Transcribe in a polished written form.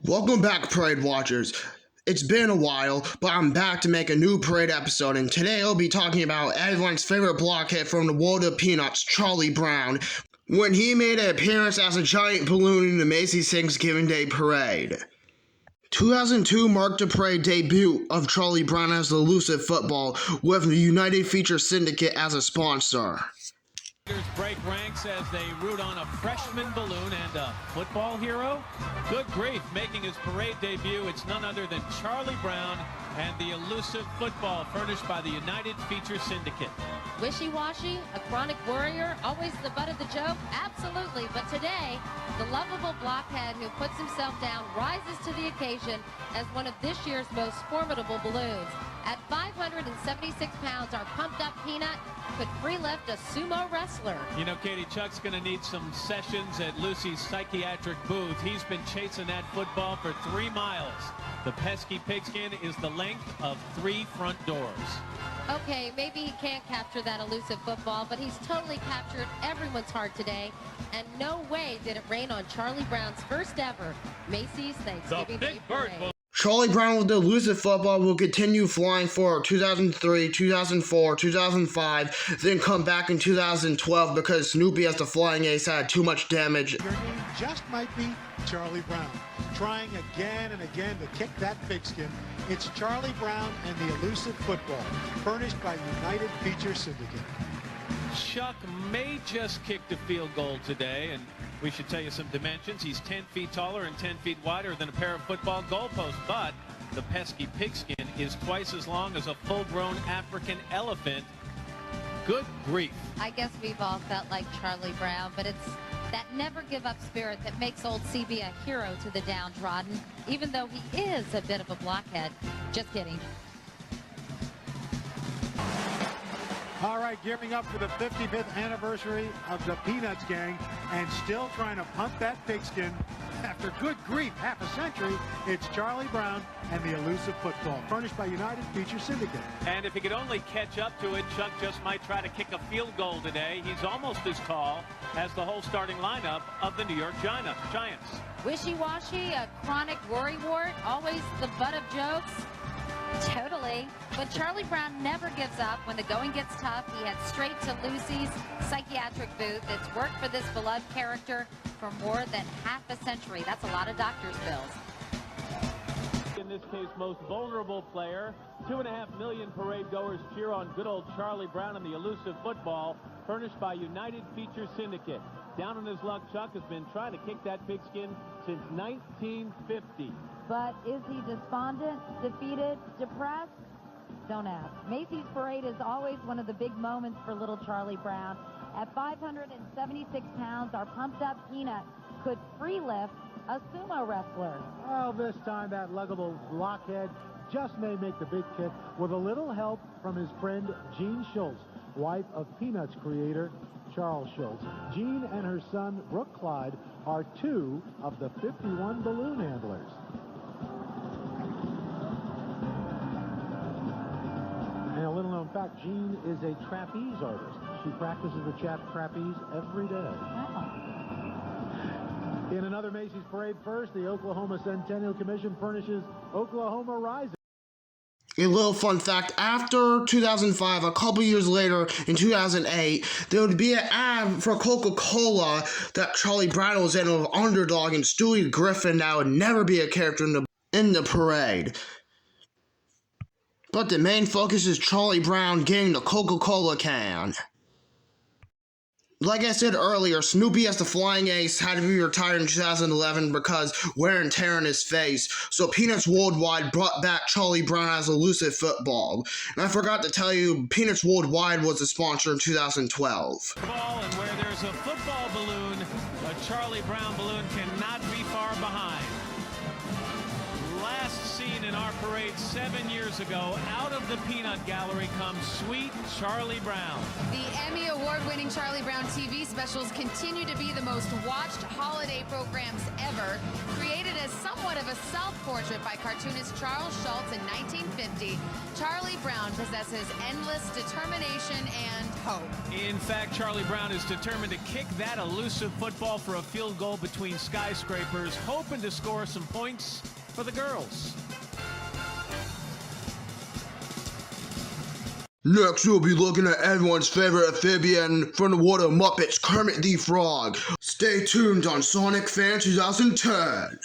Welcome back, Parade Watchers. It's been a while, but I'm back to make a new Parade episode, and today I'll be talking about everyone's favorite blockhead from the world of Peanuts, Charlie Brown, when he made an appearance as a giant balloon in the Macys Thanksgiving Day Parade. 2002 marked the parade debut of Charlie Brown as the elusive football, with the United Feature Syndicate as a sponsor. Break ranks as they root on a freshman balloon and a football hero. Good grief, making his parade debut, it's none other than Charlie Brown and the elusive football furnished by the United Feature Syndicate. Wishy-washy, a chronic worrier, always the butt of the joke? Absolutely, but today, the lovable blockhead who puts himself down rises to the occasion as one of this year's most formidable balloons. At 576 pounds, our pumped-up Peanut could free lift a sumo wrestler. You know, Katie, Chuck's going to need some sessions at Lucy's psychiatric booth. He's been chasing that football for 3 miles. The pesky pigskin is the length of 3 front doors. Okay, maybe he can't capture that elusive football, but he's totally captured everyone's heart today. And no way did it rain on Charlie Brown's first ever Macys Thanksgiving Day Parade. Charlie Brown with the elusive football will continue flying for 2003, 2004, 2005, then come back in 2012 because Snoopy as the flying ace had too much damage. Your name just might be Charlie Brown. Trying again and again to kick that pigskin. It's Charlie Brown and the elusive football, furnished by United Feature Syndicate. Chuck may just kick the field goal today, and we should tell you some dimensions. He's 10 feet taller and 10 feet wider than a pair of football goalposts, but the pesky pigskin is twice as long as a full-grown African elephant. Good grief. I guess we've all felt like Charlie Brown, but it's that never-give-up spirit that makes old CB a hero to the downtrodden, even though he is a bit of a blockhead. Just kidding. All right, gearing up for the 55th anniversary of the Peanuts gang and still trying to punt that pigskin. After good grief, half a century, it's Charlie Brown and the elusive football, furnished by United Feature Syndicate. And if he could only catch up to it, Chuck just might try to kick a field goal today. He's almost as tall as the whole starting lineup of the New York Giants. Wishy-washy, a chronic worrywart, always the butt of jokes. Totally. But Charlie Brown never gives up. When the going gets tough, he heads straight to Lucy's psychiatric booth. It's worked for this beloved character for more than half a century. That's a lot of doctor's bills. In this case, most vulnerable player. 2.5 million parade goers cheer on good old Charlie Brown and the elusive football, furnished by United Feature Syndicate. Down on his luck, Chuck has been trying to kick that pigskin since 1950. But is he despondent, defeated, depressed? Don't ask. Macys Parade is always one of the big moments for little Charlie Brown. At 576 pounds, our pumped-up Peanut could free lift a sumo wrestler. Well, this time that luggable blockhead just may make the big kick with a little help from his friend Jean Schultz, wife of Peanuts creator Charles Schultz. Jean and her son, Brooke Clyde, are 2 of the 51 balloon handlers. And a little known fact, Jean is a trapeze artist. She practices the trapeze every day. In another Macys Parade first, the Oklahoma Centennial Commission furnishes Oklahoma Rising. A little fun fact, after 2005, a couple years later, in 2008, there would be an ad for Coca-Cola that Charlie Brown was in with Underdog and Stewie Griffin that would never be a character in the parade. But the main focus is Charlie Brown getting the Coca-Cola can. Like I said earlier, Snoopy as the flying ace had to be retired in 2011 because wear and tear on his face, so Peanuts Worldwide brought back Charlie Brown as elusive football. And I forgot to tell you, Peanuts Worldwide was the sponsor in 2012. Ball, and where there's a football balloon, a Charlie Brown balloon cannot be far behind. Last seen in our parade 7 years ago, out of the Peanut Gallery comes sweet Charlie Brown. The Emmy Award-winning Charlie Brown TV specials continue to be the most watched holiday programs ever, created as somewhat of a self portrait by cartoonist Charles Schulz in 1950, Charlie Brown possesses endless determination and hope. In fact, Charlie Brown is determined to kick that elusive football for a field goal between skyscrapers, hoping to score some points for the girls. Next, we'll be looking at everyone's favorite amphibian from the water Muppets, Kermit the Frog. Stay tuned on Sonic Fan 2010.